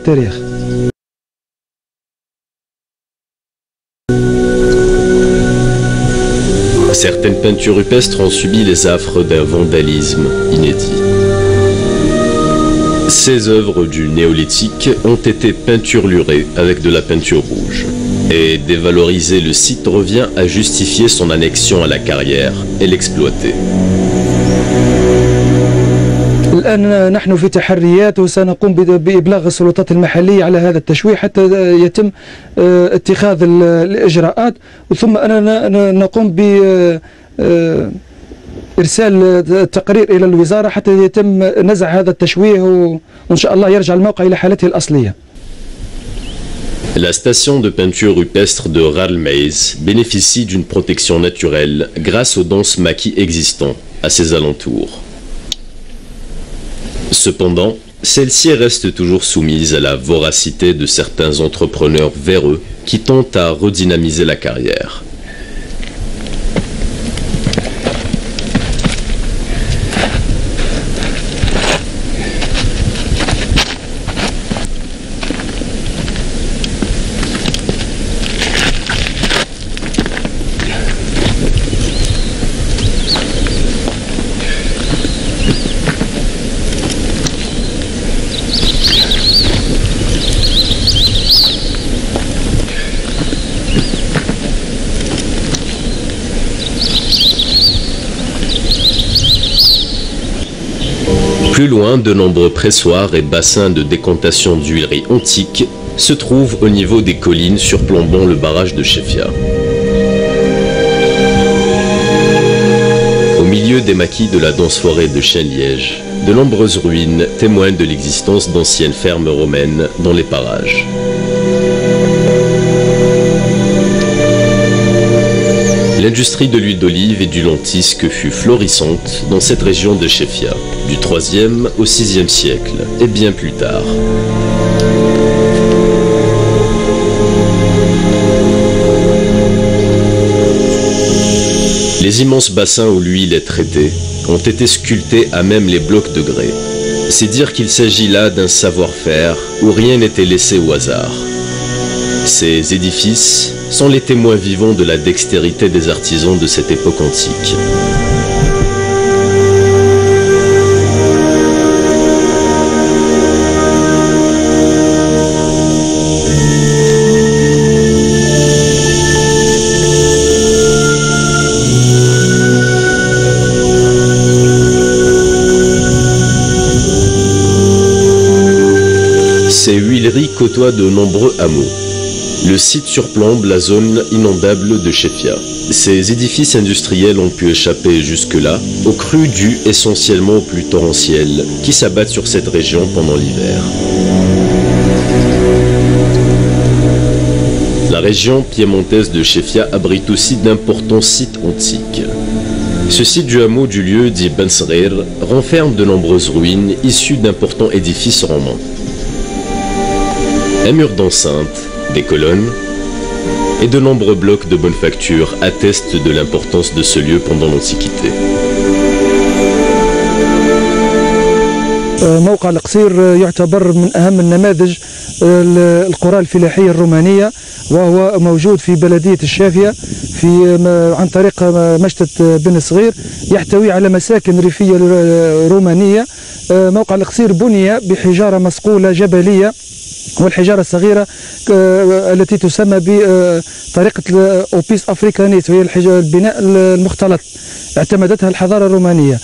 التاريخ. Certaines peintures rupestres ont subi les affres d'un vandalisme inédit. Ces œuvres du néolithique ont été peinturlurées avec de la peinture rouge. Et dévaloriser le site revient à justifier son annexion à la carrière et l'exploiter. الآن نحن في تحريات وسنقوم بإبلاغ السلطات المحلية على هذا التشويه حتى يتم اتخاذ الإجراءات، ثم أننا نقوم بإرسال تقرير إلى الوزارة حتى يتم نزع هذا التشويه، وإن شاء الله يرجع الموقع إلى حالته الأصلية. La station de peinture rupestre de Rarlmeiz bénéficie d'une protection naturelle grâce aux denses maquis existants à ses alentours. Cependant, celle-ci reste toujours soumise à la voracité de certains entrepreneurs véreux qui tentent à redynamiser la carrière. Plus loin, de nombreux pressoirs et bassins de décantation d'huileries antiques se trouvent au niveau des collines surplombant le barrage de Chefia. Au milieu des maquis de la dense forêt de chênes-lièges, de nombreuses ruines témoignent de l'existence d'anciennes fermes romaines dans les parages. L'industrie de l'huile d'olive et du lentisque fut florissante dans cette région de Chefia, du 3e au 6e siècle et bien plus tard. Les immenses bassins où l'huile est traitée ont été sculptés à même les blocs de grès. C'est dire qu'il s'agit là d'un savoir-faire où rien n'était laissé au hasard. Ces édifices sont les témoins vivants de la dextérité des artisans de cette époque antique. Ces huileries côtoient de nombreux hameaux. Le site surplombe la zone inondable de Chefia. Ces édifices industriels ont pu échapper jusque-là aux crues dues essentiellement aux pluies torrentielles qui s'abattent sur cette région pendant l'hiver. La région piémontaise de Chefia abrite aussi d'importants sites antiques. Ce site du hameau du lieu dit Bensrir renferme de nombreuses ruines issues d'importants édifices romans. Un mur d'enceinte, des colonnes et de nombreux blocs de bonne facture attestent de l'importance de ce lieu pendant l'Antiquité. موقع القصير يعتبر من أهم النماذج القرى الفلاحية الرومانية، وهو موجود في بلدية الشافية عن طريق مشتى بن صغير، يحتوي على مساكن ريفية رومانية. موقع القصير بني بحجارة مصقولة جبلية، والحجارة الصغيرة التي تسمى بطريقة أوبيس أفريكانيت، وهي البناء المختلط اعتمدتها الحضارة الرومانية.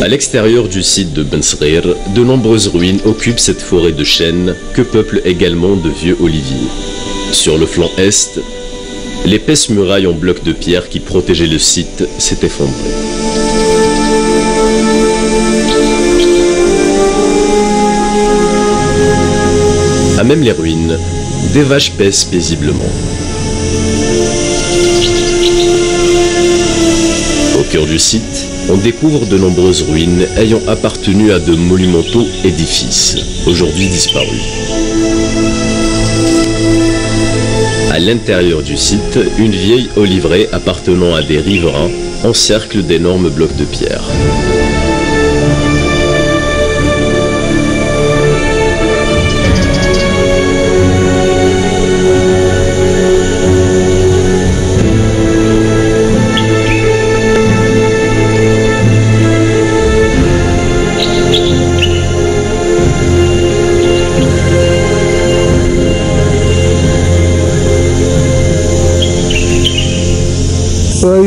À l'extérieur du site de Bensrir, de nombreuses ruines occupent cette forêt de chênes que peuplent également de vieux oliviers. Sur le flanc est, l'épaisse muraille en blocs de pierre qui protégeait le site s'est effondrée. À même les ruines, des vaches paissent paisiblement. Au cœur du site, on découvre de nombreuses ruines ayant appartenu à de monumentaux édifices, aujourd'hui disparus. À l'intérieur du site, une vieille oliveraie appartenant à des riverains encerclent d'énormes blocs de pierre.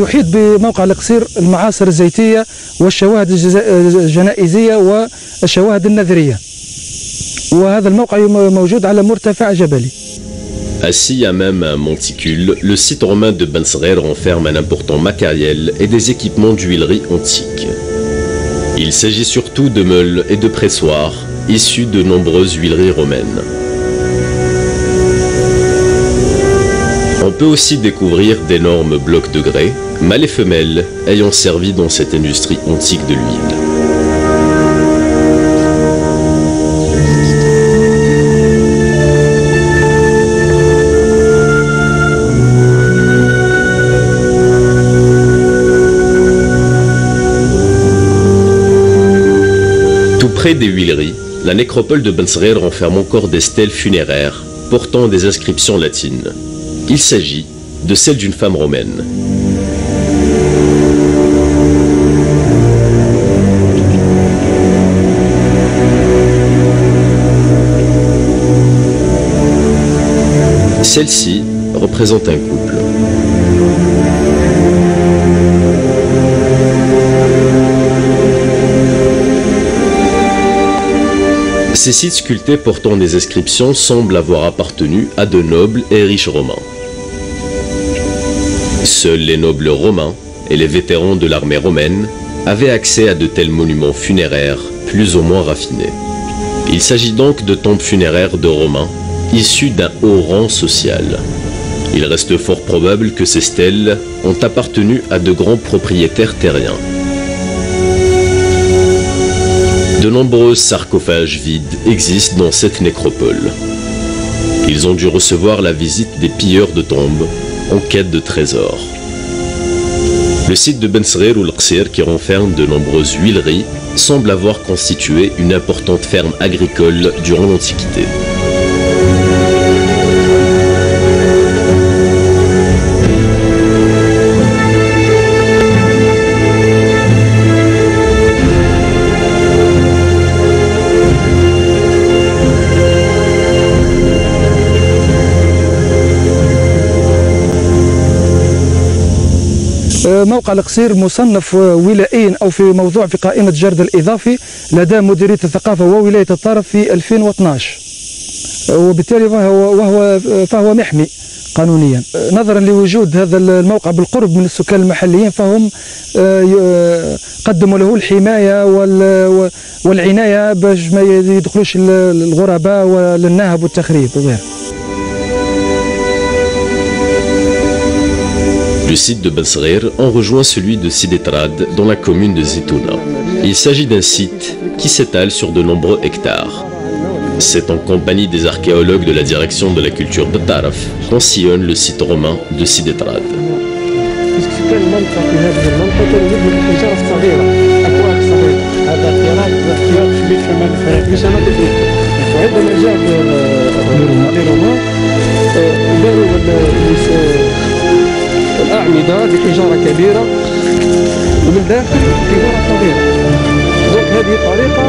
يحيط بموقع القصير المعاصر الزيتية والشواهد الجنائزية والشواهد النذرية، وهذا الموقع موجود على مرتفع جبلي. Assis à même un monticule, le site romain de Ben Sgher renferme un important matériel et des équipements d'huilerie antiques. Il s'agit surtout de meules et de pressoirs issus de nombreuses huileries romaines. On peut aussi découvrir d'énormes blocs de grès, mâles et femelles, ayant servi dans cette industrie antique de l'huile. Tout près des huileries, la nécropole de Ben Sgher renferme encore des stèles funéraires portant des inscriptions latines. Il s'agit de celle d'une femme romaine. Celle-ci représente un couple. Ces sites sculptés portant des inscriptions semblent avoir appartenu à de nobles et riches romains. Seuls les nobles romains et les vétérans de l'armée romaine avaient accès à de tels monuments funéraires plus ou moins raffinés. Il s'agit donc de tombes funéraires de Romains issus d'un haut rang social. Il reste fort probable que ces stèles ont appartenu à de grands propriétaires terriens. De nombreux sarcophages vides existent dans cette nécropole. Ils ont dû recevoir la visite des pilleurs de tombes en quête de trésors. Le site de Ben Sgher ou l'Qsir, qui renferme de nombreuses huileries, semble avoir constitué une importante ferme agricole durant l'Antiquité. موقع القصير مصنف ولائيا أو في موضوع في قائمة جرد الإضافي لدى مديرية الثقافة وولاية الطرف في 2012، وبالتالي فهو محمي قانونيا. نظرا لوجود هذا الموقع بالقرب من السكان المحليين، فهم قدموا له الحماية والعناية باش ما يدخلوش الغرباء والنهب والتخريب وغيره. Le site de Ben Sgher en rejoint celui de Sidetrad dans la commune de Zitouna. Il s'agit d'un site qui s'étale sur de nombreux hectares. C'est en compagnie des archéologues de la direction de la culture de Taraf qu'on sillonne le site romain de Sidetrad. الأعمدة بحجارة كبيرة ومن داخل حجارة صغيرة. دونك هذه طريقة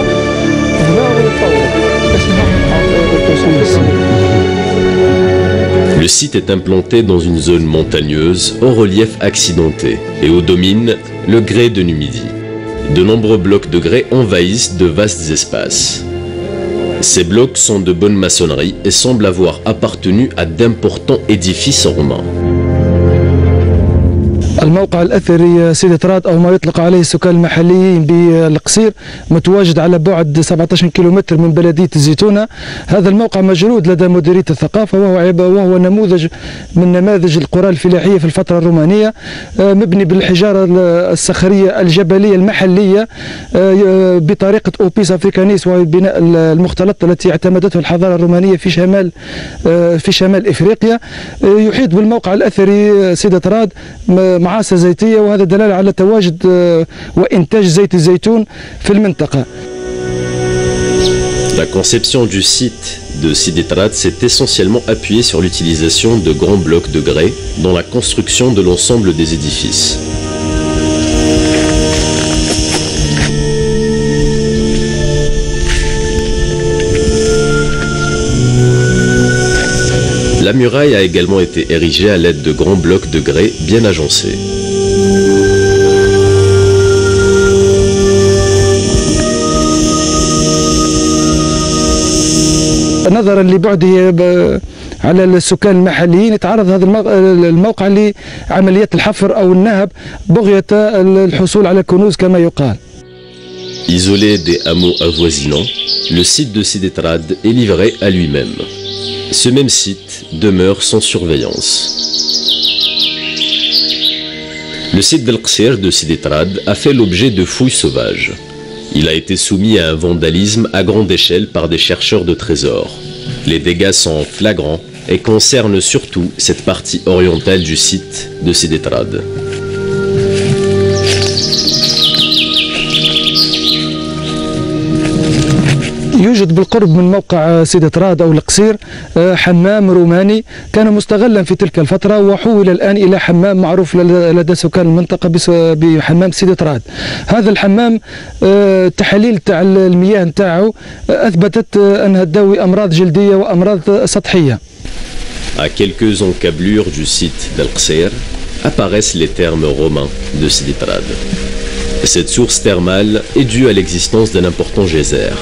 تهنا ونتطور باش Le site est implanté dans une zone montagneuse au relief accidenté et où domine le grès de Numidie. De nombreux blocs de grès envahissent de vastes espaces. Ces blocs sont de bonne maçonnerie et semblent avoir appartenu à d'importants édifices romains. الموقع الأثري سيدتراد أو ما يطلق عليه السكان المحليين بالقصير متواجد على بعد 17 كيلومتر من بلدية الزيتونة. هذا الموقع مجرود لدى مديرية الثقافة وهو نموذج من نماذج القرى الفلاحية في الفترة الرومانية، مبني بالحجارة الصخرية الجبلية المحلية بطريقة أوبيس أفريكانيس، وهو البناء المختلط التي اعتمدته الحضارة الرومانية في شمال إفريقيا. يحيط بالموقع الأثري سيدتراد معاصر محاصيل زيتية، وهذا دلالة على تواجد وإنتاج زيت الزيتون في المنطقة. La conception du site de Sidi Trad s'est essentiellement appuyée sur l'utilisation de grands blocs de grès dans la construction de l'ensemble des édifices. La muraille a également été érigée à l'aide de grands blocs de grès bien agencés. نظرا لبعده على السكان المحليين يتعرض هذا الموقع لعمليات الحفر أو النهب بغية الحصول على كنوز كما يقال. Isolé des hameaux avoisinants, le site de Sidi Trad est livré à lui-même. Ce même site demeure sans surveillance. Le site d'El Qsir de Sidi Trad a fait l'objet de fouilles sauvages. Il a été soumis à un vandalisme à grande échelle par des chercheurs de trésors. Les dégâts sont flagrants et concernent surtout cette partie orientale du site de Sidi Trad. يوجد بالقرب من موقع سيدي تراد أو القصير حمام روماني كان مستغلا في تلك الفترة، وحول الآن إلى حمام معروف لدى سكان المنطقة بحمام سيدي تراد. هذا الحمام تحاليل تاع المياه نتاعو أثبتت أنها تداوي أمراض جلدية وأمراض سطحية. À quelques encablures du site d'El Qsir apparaissent les termes romains de Sidi Trad. Cette source thermale est due à l'existence d'un important geyser.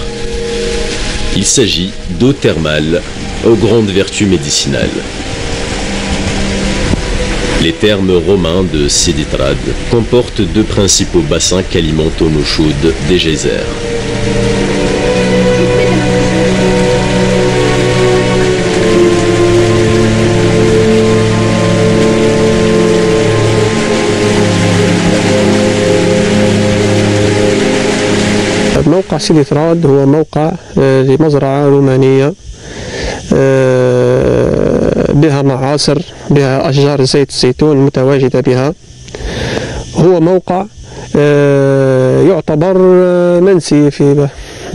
Il s'agit d'eau thermale aux grandes vertus médicinales. Les termes romains de Sidi Trad comportent deux principaux bassins qu'alimentent en eau chaude des geysers. موقع سيدي تراد هو موقع لمزرعة رومانية بها معاصر، بها أشجار زيت الزيتون متواجدة بها. هو موقع يعتبر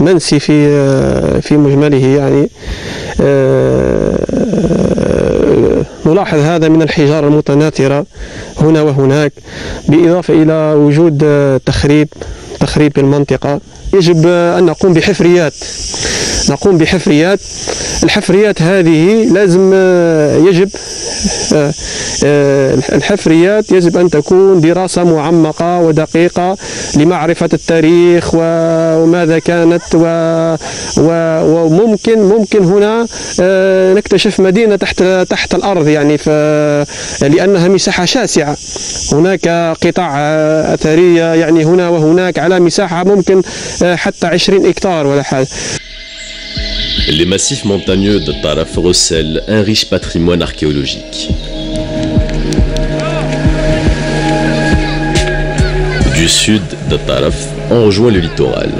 منسي في مجمله، يعني نلاحظ هذا من الحجارة المتناثرة هنا وهناك، بالإضافة إلى وجود تخريب المنطقة. يجب أن نقوم بحفريات. الحفريات هذه الحفريات يجب أن تكون دراسة معمقة ودقيقة لمعرفة التاريخ وماذا كانت، وممكن هنا نكتشف مدينة تحت الأرض، يعني لأنها مساحة شاسعة. هناك قطع أثرية يعني هنا وهناك على مساحة ممكن حتى 20 هكتار ولا حاجة. Les massifs montagneux de Taraf recèlent un riche patrimoine archéologique. Du sud de Taraf, on rejoint le littoral.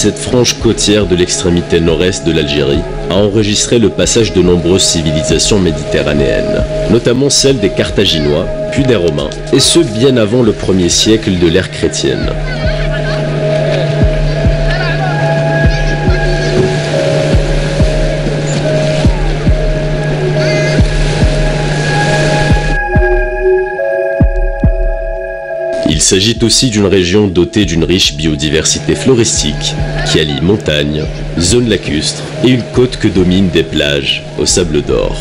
Cette frange côtière de l'extrémité nord-est de l'Algérie a enregistré le passage de nombreuses civilisations méditerranéennes, notamment celles des Carthaginois, puis des Romains, et ce bien avant le 1er siècle de l'ère chrétienne. Il s'agit aussi d'une région dotée d'une riche biodiversité floristique qui allie montagnes, zones lacustres et une côte que dominent des plages au sable d'or.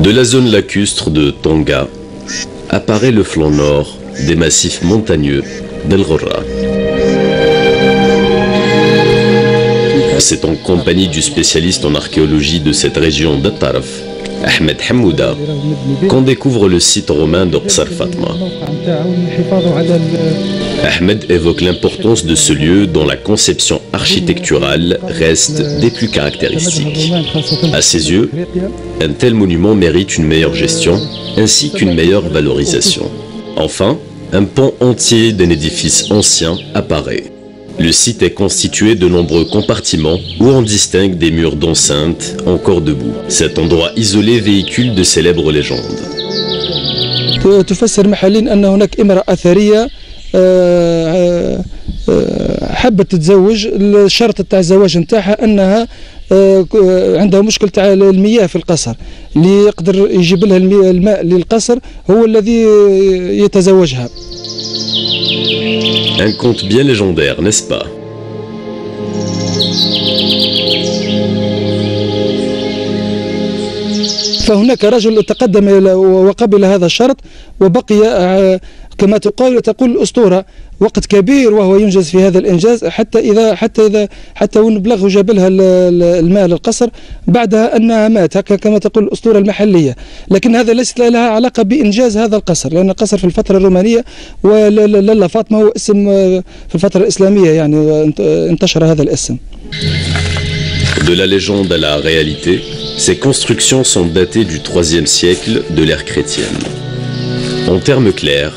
De la zone lacustre de Tonga apparaît le flanc nord des massifs montagneux d'El Ghorra. C'est en compagnie du spécialiste en archéologie de cette région de Tarf, Ahmed Hamouda, qu'on découvre le site romain de Qsar Fatma. Ahmed évoque l'importance de ce lieu dont la conception architecturale reste des plus caractéristiques. À ses yeux, un tel monument mérite une meilleure gestion ainsi qu'une meilleure valorisation. Enfin, un pan entier d'un édifice ancien apparaît. Le site est constitué de nombreux compartiments où on distingue des murs d'enceinte encore debout. Cet endroit isolé véhicule de célèbres légendes. تفسر محليا أن هناك امرأة أثرية حبت تتزوج. الشرط تاع الزواج نتاعها أنها عندها مشكل تاع المياه في القصر، اللي يقدر يجيب لها الماء للقصر هو الذي يتزوجها. Un conte bien légendaire, n'est-ce pas? فهناك رجل تقدم وقبل هذا الشرط وبقي كما تقول الأسطورة وقت كبير وهو ينجز في هذا الإنجاز حتى وين بلغ وجاب لها الماء للقصر بعدها أنها مات، هكا كما تقول الأسطورة المحلية. لكن هذا ليس لها علاقة بإنجاز هذا القصر، لأن القصر في الفترة الرومانية ولالا فاطمة هو اسم في الفترة الإسلامية، يعني انتشر هذا الاسم. De la légende à la réalité, ces constructions sont datées du IIIe siècle de l'ère chrétienne. En termes clairs,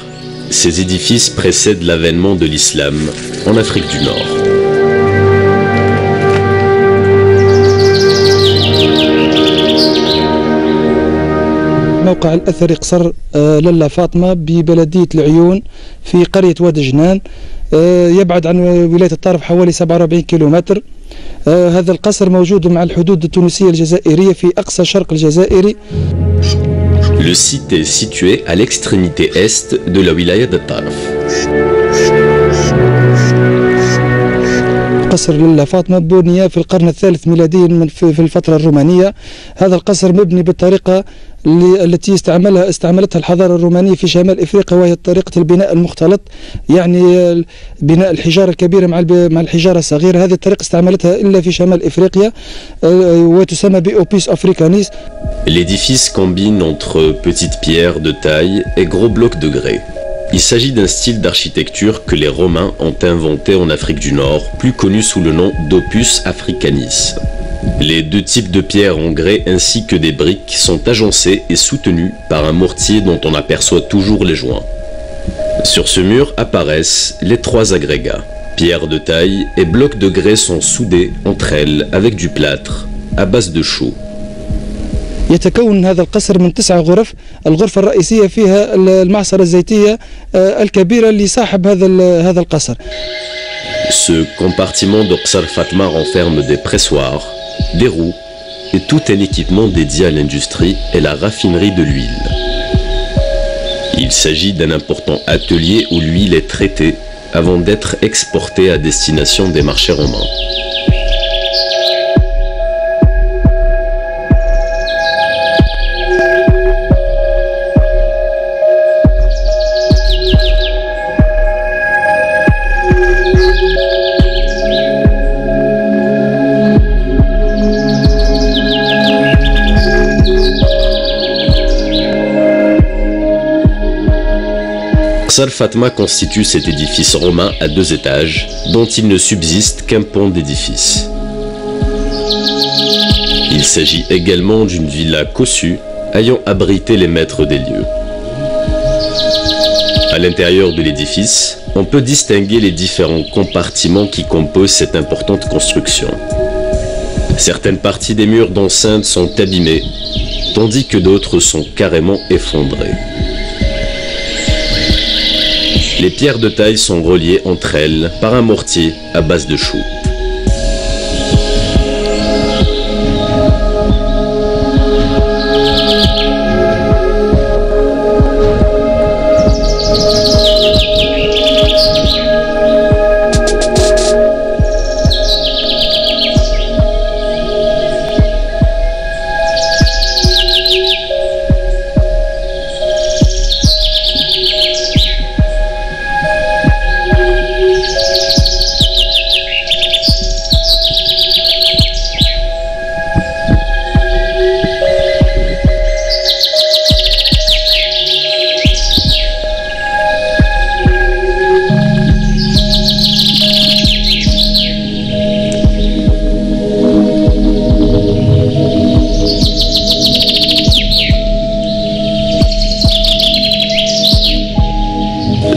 ces édifices précèdent l'avènement de l'islam en Afrique du Nord. موقع الأثري قصر لالا فاطمة ببلدية العيون في قرية وادي جنان، يبعد عن ولاية الطرف حوالي 47 كيلومتر. هذا القصر موجود مع الحدود التونسية الجزائرية في أقصى شرق الجزائري. Le site est situé à l'extrémité est de la wilaya de Tarf. قصر لالا فاطمة بني في القرن الثالث ميلاديا في الفترة الرومانية. هذا القصر مبني بالطريقة التي استعملتها الحضارة الرومانية في شمال إفريقيا، وهي طريقة البناء المختلط، يعني بناء الحجارة الكبيرة مع الحجارة الصغيرة. هذه الطريقة استعملتها إلا في شمال إفريقيا وتسمى بأوبيس أفريكانيس. L'édifice combine entre petites pierres de taille et gros blocs de grès. Il s'agit d'un style d'architecture que les Romains ont inventé en Afrique du Nord, plus connu sous le nom d'Opus Africanis. Les deux types de pierres en grès ainsi que des briques sont agencés et soutenus par un mortier dont on aperçoit toujours les joints. Sur ce mur apparaissent les trois agrégats. Pierres de taille et blocs de grès sont soudés entre elles avec du plâtre à base de chaux. يتكون هذا القصر من 9 غرف. الغرفة الرئيسية فيها المعصرة الزيتية الكبيرة لصاحب هذا القصر. Ce compartiment de Qsar Fatma renferme des pressoirs, des roues et tout un équipement dédié à l'industrie et la raffinerie de l'huile. Il s'agit d'un important atelier où l'huile est traitée avant d'être exportée à destination des marchés romains. Qsar Fatma constitue cet édifice romain à 2 étages, dont il ne subsiste qu'un pont d'édifice. Il s'agit également d'une villa cossue ayant abrité les maîtres des lieux. À l'intérieur de l'édifice, on peut distinguer les différents compartiments qui composent cette importante construction. Certaines parties des murs d'enceinte sont abîmées, tandis que d'autres sont carrément effondrées. Les pierres de taille sont reliées entre elles par un mortier à base de chaux.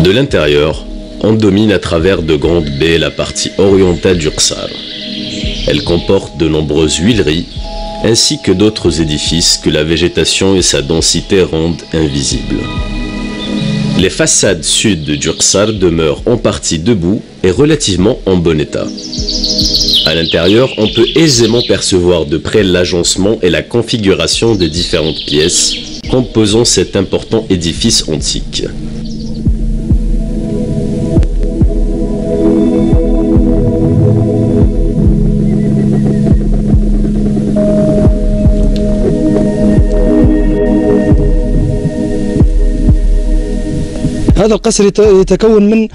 De l'intérieur, on domine à travers de grandes baies la partie orientale du Qsar. Elle comporte de nombreuses huileries, ainsi que d'autres édifices que la végétation et sa densité rendent invisibles. Les façades sud du Qsar demeurent en partie debout et relativement en bon état. À l'intérieur, on peut aisément percevoir de près l'agencement et la configuration des différentes pièces composant cet important édifice antique. هذا القصر يتكون من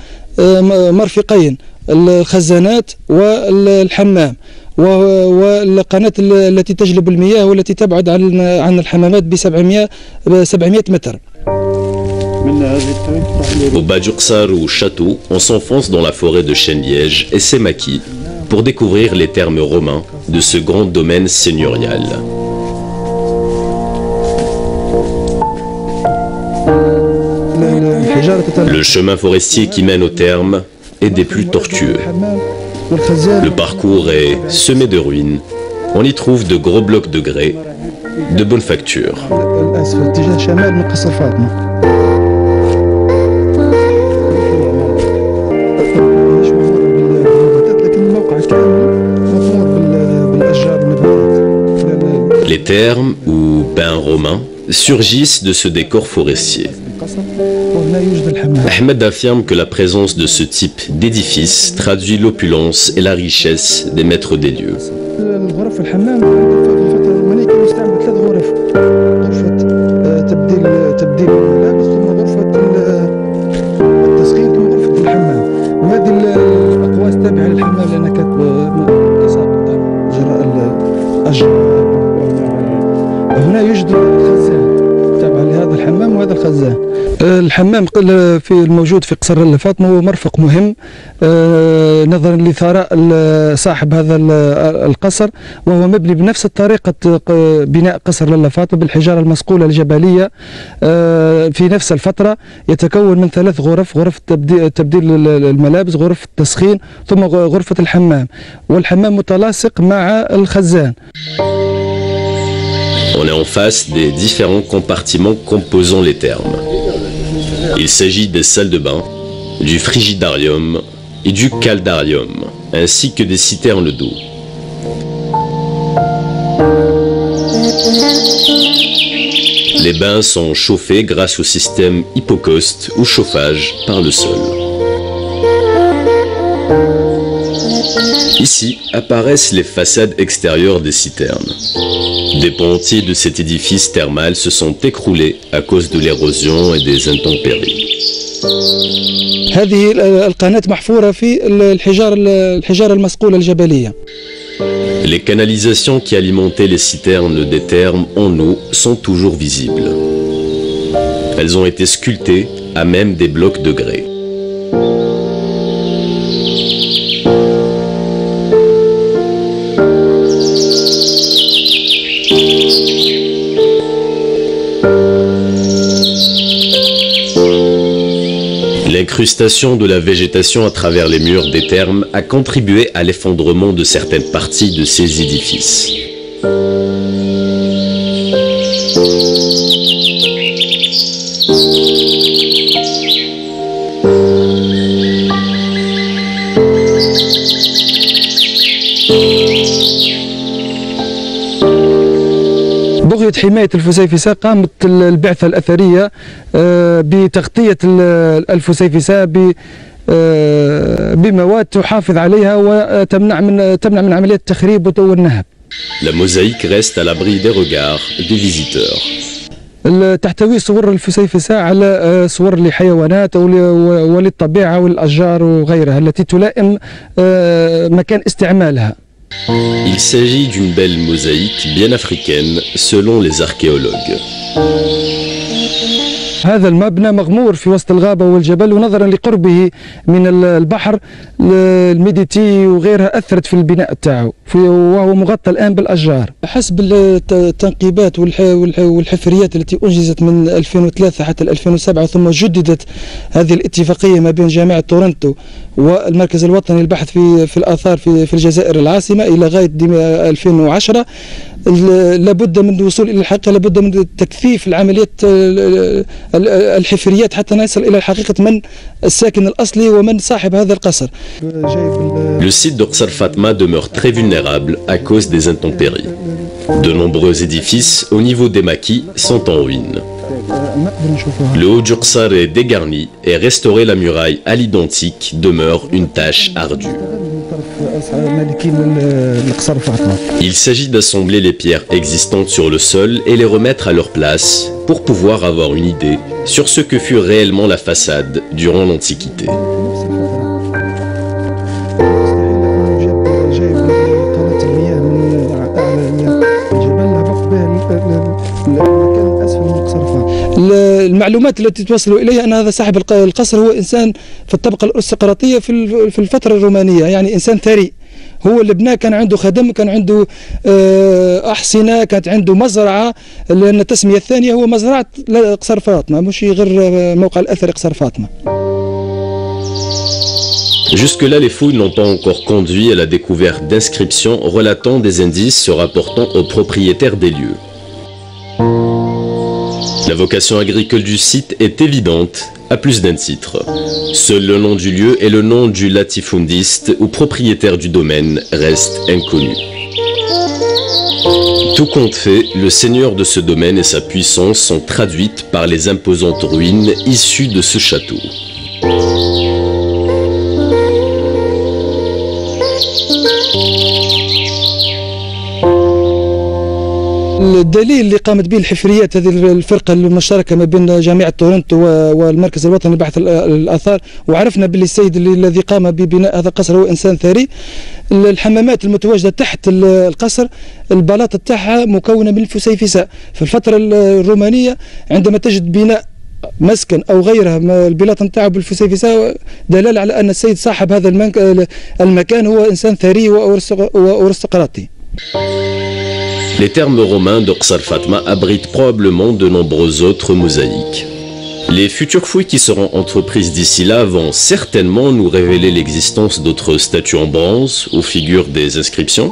مرفقين، الخزانات والحمام والقناة التي تجلب المياه والتي تبعد عن الحمامات ب 700 متر. Au bas du Qsar ou château, on s'enfonce dans la forêt de chênes-lièges et ses maquis pour découvrir les termes romains de ce grand domaine seigneurial. Le chemin forestier qui mène au terme est des plus tortueux. Le parcours est semé de ruines. On y trouve de gros blocs de grès, de bonne facture. Les thermes ou bains romains surgissent de ce décor forestier. Ahmed affirme que la présence de ce type d'édifice traduit l'opulence et la richesse des maîtres des lieux. الحمام في الموجود في قصر لاله فاطمه هو مرفق مهم نظرا لثراء صاحب هذا القصر، وهو مبني بنفس الطريقه بناء قصر لاله فاطمه بالحجاره المصقوله الجبليه في نفس الفتره. يتكون من 3 غرف: غرفه تبديل الملابس، غرفه التسخين، ثم غرفه الحمام، والحمام متلاصق مع الخزان. On est en face des différents compartiments composant les thermes. Il s'agit des salles de bain, du frigidarium et du caldarium, ainsi que des citernes d'eau. Les bains sont chauffés grâce au système hypocauste ou chauffage par le sol. Ici apparaissent les façades extérieures des citernes. Des pans entiers de cet édifice thermal se sont écroulés à cause de l'érosion et des intempéries. هذه القناة محفورة في الحجارة المصقولة الجبلية. Les canalisations qui alimentaient les citernes des thermes en eau sont toujours visibles. Elles ont été sculptées à même des blocs de grès. L'incrustation de la végétation à travers les murs des thermes a contribué à l'effondrement de certaines parties de ces édifices. بغية حماية الفسيفساء قامت البعثة الأثرية بتغطية الفسيفساء بمواد تحافظ عليها وتمنع من عملية التخريب والنهب. La mosaïque reste à l'abri des regards des visiteurs. تحتوي صور الفسيفساء على صور لحيوانات وللطبيعة والأشجار وغيرها التي تلائم مكان استعمالها. Il s'agit d'une belle mosaïque bien africaine selon les archéologues. هذا المبنى مغمور في وسط الغابة والجبل، ونظرا لقربه من البحر الميديتي وغيرها اثرت في البناء تاعو وهو مغطى الان بالاشجار. حسب التنقيبات والحفريات التي انجزت من 2003 حتى 2007 ثم جددت هذه الاتفاقيه ما بين جامعه تورنتو والمركز الوطني للبحث في الاثار في الجزائر العاصمه الى غايه 2010. لابد من الوصول الى الحقيقه، لابد من تكثيف العمليات الحفريات حتى نصل الى حقيقه من الساكن الاصلي ومن صاحب هذا القصر. Le site d'Oqsar Fatma demeure très vulnérable à cause des intempéries. De nombreux édifices au niveau des maquis sont en ruine. Le haut d'Oqsar est dégarni et restaurer la muraille à l'identique demeure une tâche ardue. Il s'agit d'assembler les pierres existantes sur le sol et les remettre à leur place pour pouvoir avoir une idée sur ce que fut réellement la façade durant l'Antiquité. المعلومات التي توصلوا إليها أن هذا صاحب القصر هو إنسان في الطبقة الأرستقراطية في الفترة الرومانية، يعني إنسان ثري. هو اللي بناه، كان عنده خدم، كان عنده أحصنة، كانت عنده مزرعة، لأن التسمية الثانية هو مزرعة قصر فاطمة، مش غير موقع الأثري قصر فاطمة. Jusque-là, les fouilles n'ont pas encore conduit à la découverte d'inscriptions relatant des indices se rapportant aux propriétaires des lieux. La vocation agricole du site est évidente à plus d'un titre. Seul le nom du lieu et le nom du latifundiste ou propriétaire du domaine restent inconnus. Tout compte fait, le seigneur de ce domaine et sa puissance sont traduites par les imposantes ruines issues de ce château. الدليل اللي قامت به الحفريات هذه الفرقه المشتركه ما بين جامعه تورنتو والمركز الوطني لبحث الاثار، وعرفنا باللي السيد الذي قام ببناء هذا القصر هو انسان ثري. الحمامات المتواجده تحت القصر البلاطه تاعها مكونه من الفسيفساء. في الفتره الرومانيه عندما تجد بناء مسكن او غيرها البلاط نتاعو بالفسيفساء دلاله على ان السيد صاحب هذا المكان هو انسان ثري وارستقراطي. Les termes romains d'Oqsar Fatma abritent probablement de nombreuses autres mosaïques. Les futures fouilles qui seront entreprises d'ici là vont certainement nous révéler l'existence d'autres statues en bronze aux figures des inscriptions.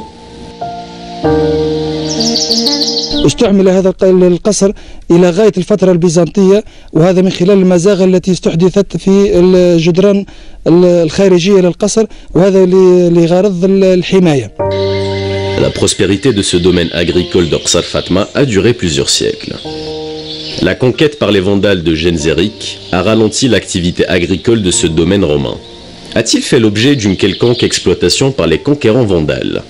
استعمل هذا القصر إلى غاية الفترة البيزنطية، وهذا من خلال المزاغ التي استحدثت في الجدران الخارجية للقصر، وهذا لغرض الحماية. La prospérité de ce domaine agricole d'Oqsar Fatma a duré plusieurs siècles. La conquête par les Vandales de Genseric a ralenti l'activité agricole de ce domaine romain. A-t-il fait l'objet d'une quelconque exploitation par les conquérants vandales?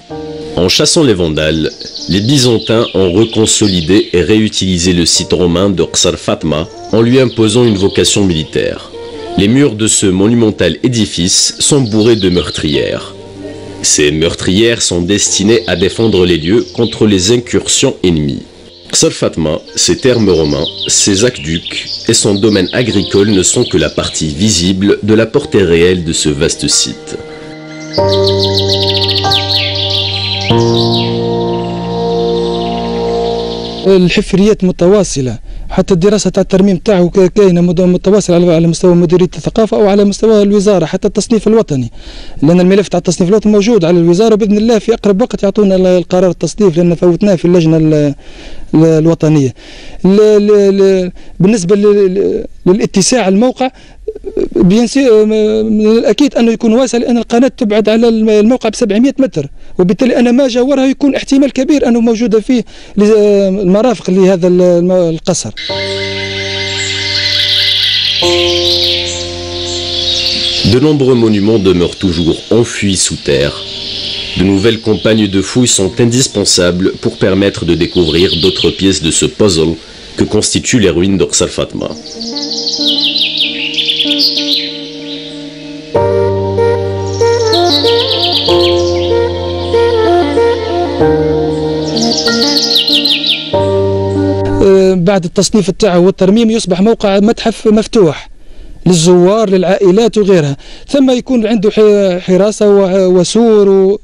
En chassant les Vandales, les Byzantins ont reconsolidé et réutilisé le site romain d'Oqsar Fatma en lui imposant une vocation militaire. Les murs de ce monumental édifice sont bourrés de meurtrières. Ces meurtrières sont destinées à défendre les lieux contre les incursions ennemies. Oqsar Fatma, ses termes romains, ses aqueducs et son domaine agricole ne sont que la partie visible de la portée réelle de ce vaste site. الحفريات متواصلة، حتى الدراسة تاع الترميم تاعو كاينة متواصلة على مستوى مديرية الثقافة أو على مستوى الوزارة، حتى التصنيف الوطني، لأن الملف تاع التصنيف الوطني موجود على الوزارة، بإذن الله في أقرب وقت يعطونا القرار التصنيف لأن فوتناه في اللجنة الوطنية. بالنسبة للاتساع الموقع من الأكيد أنه يكون واسع، لأن القناة تبعد على الموقع ب 700 متر، وبالتالي أنا ما جاورها يكون احتمال كبير أنه موجودة فيه المرافق لهذا القصر. De nombreux monuments demeurent toujours enfuis sous terre. De nouvelles campagnes de fouilles sont indispensables pour permettre de découvrir d'autres pièces de ce puzzle que constituent les ruines d'Oqsar Fatma. بعد التصنيف تاعه والترميم يصبح موقع متحف مفتوح، للزوار للعائلات وغيرها. ثم يكون عنده حراسة وسور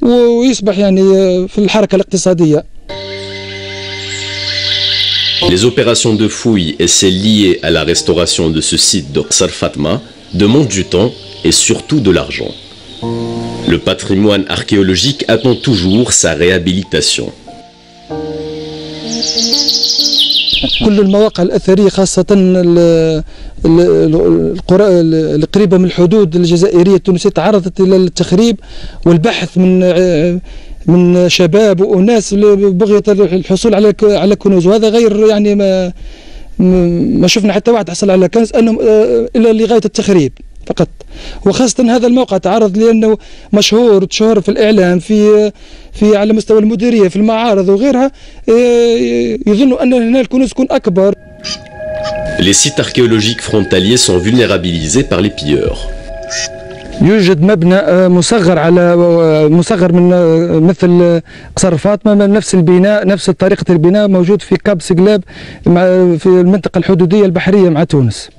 ويصبح يعني في الحركة الاقتصادية. Les opérations de fouilles et celles liées à la restauration de ce site de Qsar Fatma demandent du temps et surtout de l'argent. Le patrimoine archéologique attend toujours sa réhabilitation. كل المواقع الأثرية خاصة القرى القريبة من الحدود الجزائرية التونسية تعرضت إلى التخريب والبحث من شباب وأناس بغية الحصول على كنوز، وهذا غير يعني ما شفنا حتى واحد حصل على كنز أنهم إلى لغاية التخريب فقط. وخاصة هذا الموقع تعرض لأنه مشهور في الإعلام في على مستوى المديرية في المعارض وغيرها، يظنوا أن هنا الكنوز تكون أكبر. Les sites archéologiques frontaliers sont vulnérabilisés par les pilleurs. يوجد مبنى مصغر من مثل قصر فاطمة، من نفس البناء نفس طريقة البناء موجود في كاب سقلاب في المنطقة الحدودية البحرية مع تونس.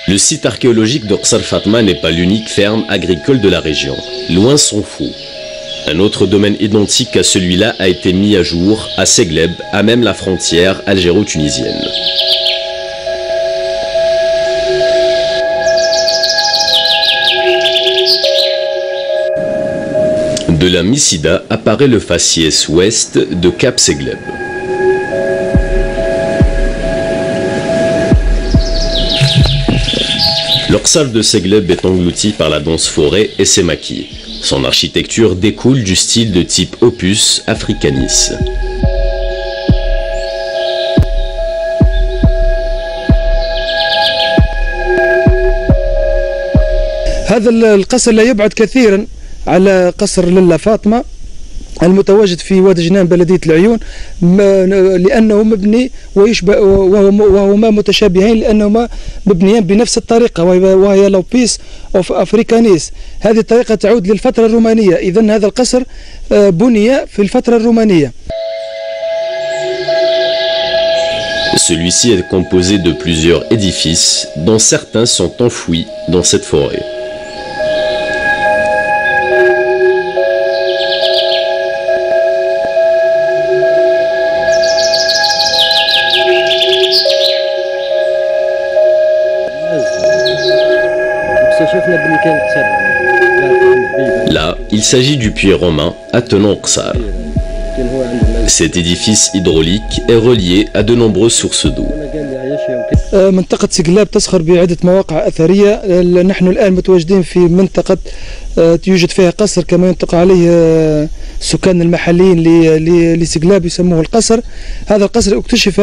Le site archéologique de Qsar Fatma n'est pas l'unique ferme agricole de la région. Loin s'en faut. Un autre domaine identique à celui-là a été mis à jour à Segleb, à même la frontière algéro-tunisienne. De la Missida apparaît le faciès ouest de Cap Segleb. Le Qsar de Segleb est englouti par la dense forêt et ses maquis. Son architecture découle du style de type opus africanis. هذا القصر لا يبعد كثيرا على قصر للا فاطمة المتواجد في وادي جنان بلدية العيون، لأنه مبني ويشبه وهما متشابهين لأنهما مبنيان بنفس الطريقة وهي لوبيس أوف أفريكانيس. هذه الطريقة تعود للفترة الرومانية، إذن هذا القصر بني في الفترة الرومانية. Celui-ci est composé de plusieurs édifices dont certains sont enfouis dans cette forêt. Là, il s'agit du puits romain attenant Qsar. Cet édifice hydraulique est relié à de nombreuses sources d'eau. منطقة سقلاب تزخر بعدة مواقع أثرية. نحن الآن متواجدين في منطقة يوجد فيها قصر كما ينطق عليه السكان المحليين لسقلاب يسموه القصر. هذا القصر اكتشف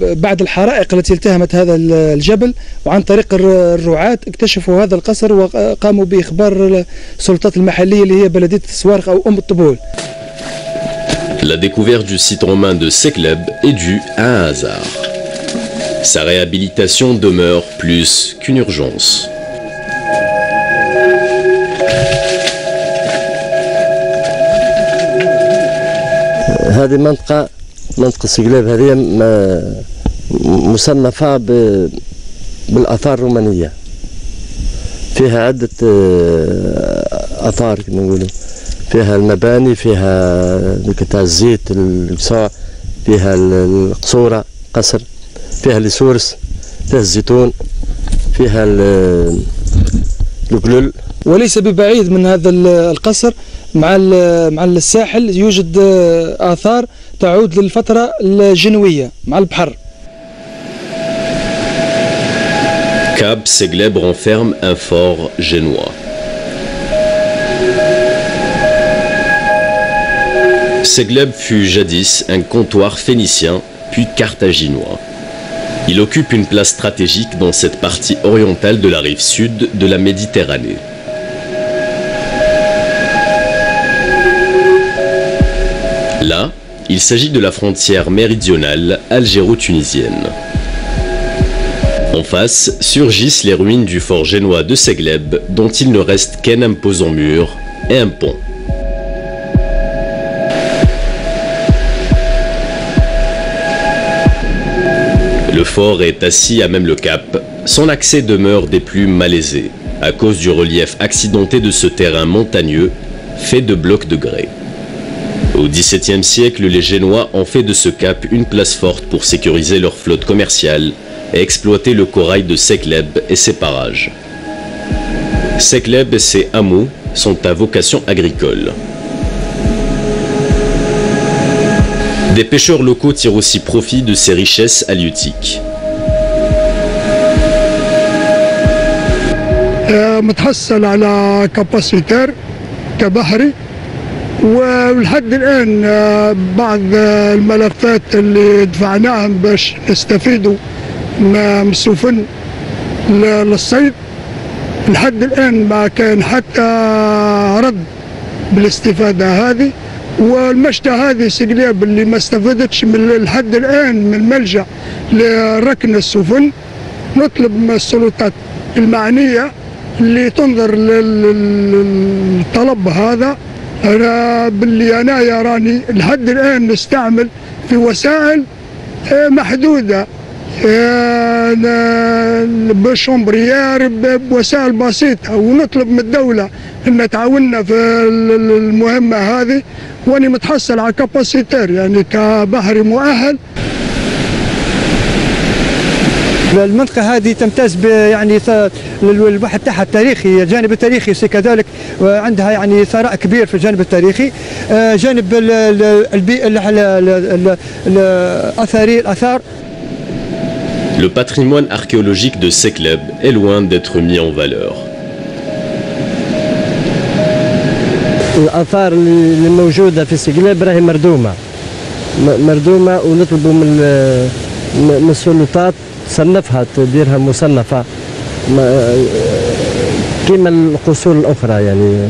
بعد الحرائق التي التهمت هذا الجبل، وعن طريق الرعاة اكتشفوا هذا القصر وقاموا بإخبار السلطات المحلية اللي هي بلدية السوارق أو أم الطبول. La découverte du site romain de Segleb est due à un hasard. Sa réhabilitation demeure plus qu'une urgence. هذه منطقة سقلاب هذه مصنفة بالآثار الرومانية، فيها عدة آثار كما نقولوا، فيها المباني، فيها قطع الزيت القصاع، فيها القصورة قصر، فيها السورس، فيها الزيتون، فيها القلل. وليس ببعيد من هذا القصر مع الساحل يوجد آثار تعود للفترة الجنوية مع البحر. Cap Segleb renferme un fort génois. Segleb fut jadis un comptoir phénicien puis carthaginois. Il occupe une place stratégique dans cette partie orientale de la rive sud de la Méditerranée. Là, il s'agit de la frontière méridionale algéro-tunisienne. En face surgissent les ruines du fort génois de Segleb, dont il ne reste qu'un imposant mur et un pont. Le fort est assis à même le cap. Son accès demeure des plus malaisés, à cause du relief accidenté de ce terrain montagneux, fait de blocs de grès. Au XVIIe siècle, les Génois ont fait de ce cap une place forte pour sécuriser leur flotte commerciale et exploiter le corail de Sekleb et ses parages. Sekleb et ses hameaux sont à vocation agricole. Des pêcheurs locaux tirent aussi profit de ces richesses halieutiques. متحصل على كاباسيتر كبحري ولحد الآن بعض الملفات اللي دفعناهم باش نستفيدوا من السفن للصيد لحد الآن ما كان حتى رد بالاستفادة هذه. والمشتى هذه سقليب اللي ما استفادتش من لحد الآن من ملجأ لركن السفن. نطلب من السلطات المعنية اللي تنظر للطلب هذا. أنا باللي أنا راني لحد الآن نستعمل في وسائل محدودة بشومبريير بوسائل بسيطة ونطلب من الدولة أن تعاوننا في المهمة هذه. وأنا متحصل على كاباسيتير يعني كبحري مؤهل. المنطقة هذه تمتاز يعني الواحد تاعها التاريخي، الجانب التاريخي كذلك عندها يعني ثراء كبير في الجانب التاريخي. جانب الآثار. Le patrimoine archéologique de Sekleb est loin d'être mis en valeur. الآثار اللي موجودة في سقليب راهي مردومة ونطلبوا من السلطات تصنفها تديرها مصنفة كما القصور الأخرى يعني.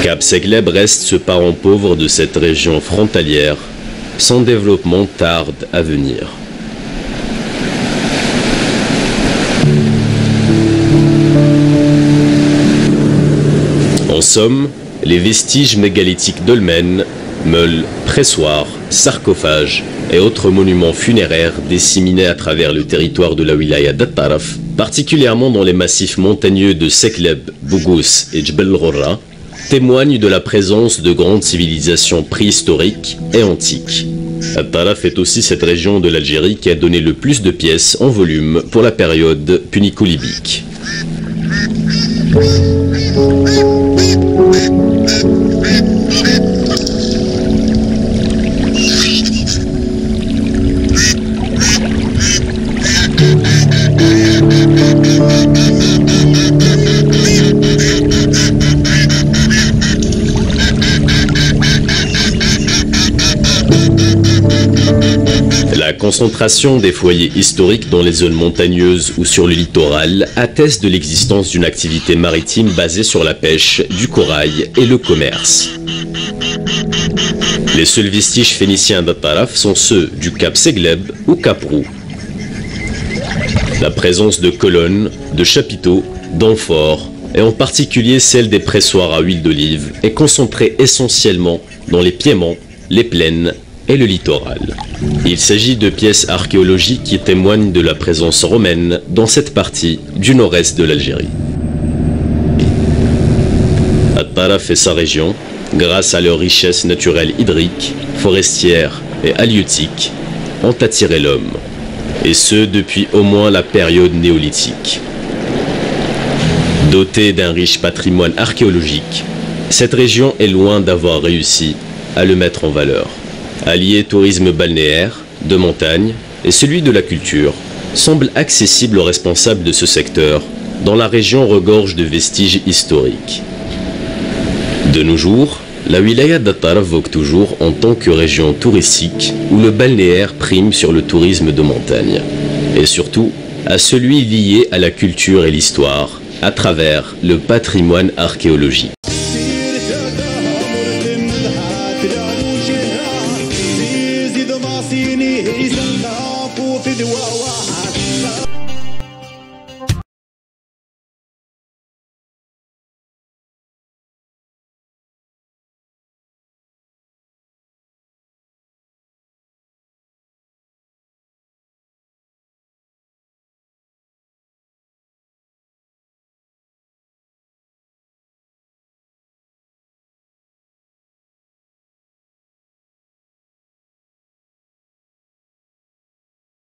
Cap Sekleb reste ce parent pauvre de cette région frontalière. Son développement tarde à venir. En somme, les vestiges mégalithiques dolmens, meules, pressoirs, sarcophages et autres monuments funéraires disséminés à travers le territoire de la wilaya d'At-Taraf, particulièrement dans les massifs montagneux de Sekleb, Bougous et Djbel Ghorra, témoignent de la présence de grandes civilisations préhistoriques et antiques. At-Taraf est aussi cette région de l'Algérie qui a donné le plus de pièces en volume pour la période punico-libyque. La concentration des foyers historiques dans les zones montagneuses ou sur le littoral atteste de l'existence d'une activité maritime basée sur la pêche, du corail et le commerce. Les seuls vestiges phéniciens d'At-Taraf sont ceux du Cap Sekleb ou Cap Roux. La présence de colonnes, de chapiteaux, d'amphores, et en particulier celle des pressoirs à huile d'olive, est concentrée essentiellement dans les piémonts, les plaines et le littoral. Il s'agit de pièces archéologiques qui témoignent de la présence romaine dans cette partie du nord-est de l'Algérie. At-Taraf et sa région, grâce à leurs richesses naturelles hydriques, forestières et halieutiques, ont attiré l'homme, et ce depuis au moins la période néolithique. Dotée d'un riche patrimoine archéologique, cette région est loin d'avoir réussi à le mettre en valeur. Allier tourisme balnéaire, de montagne et celui de la culture semble accessible aux responsables de ce secteur dont la région regorge de vestiges historiques. De nos jours, la wilaya d'At-Taraf vogue toujours en tant que région touristique où le balnéaire prime sur le tourisme de montagne et surtout à celui lié à la culture et l'histoire à travers le patrimoine archéologique. في دواوا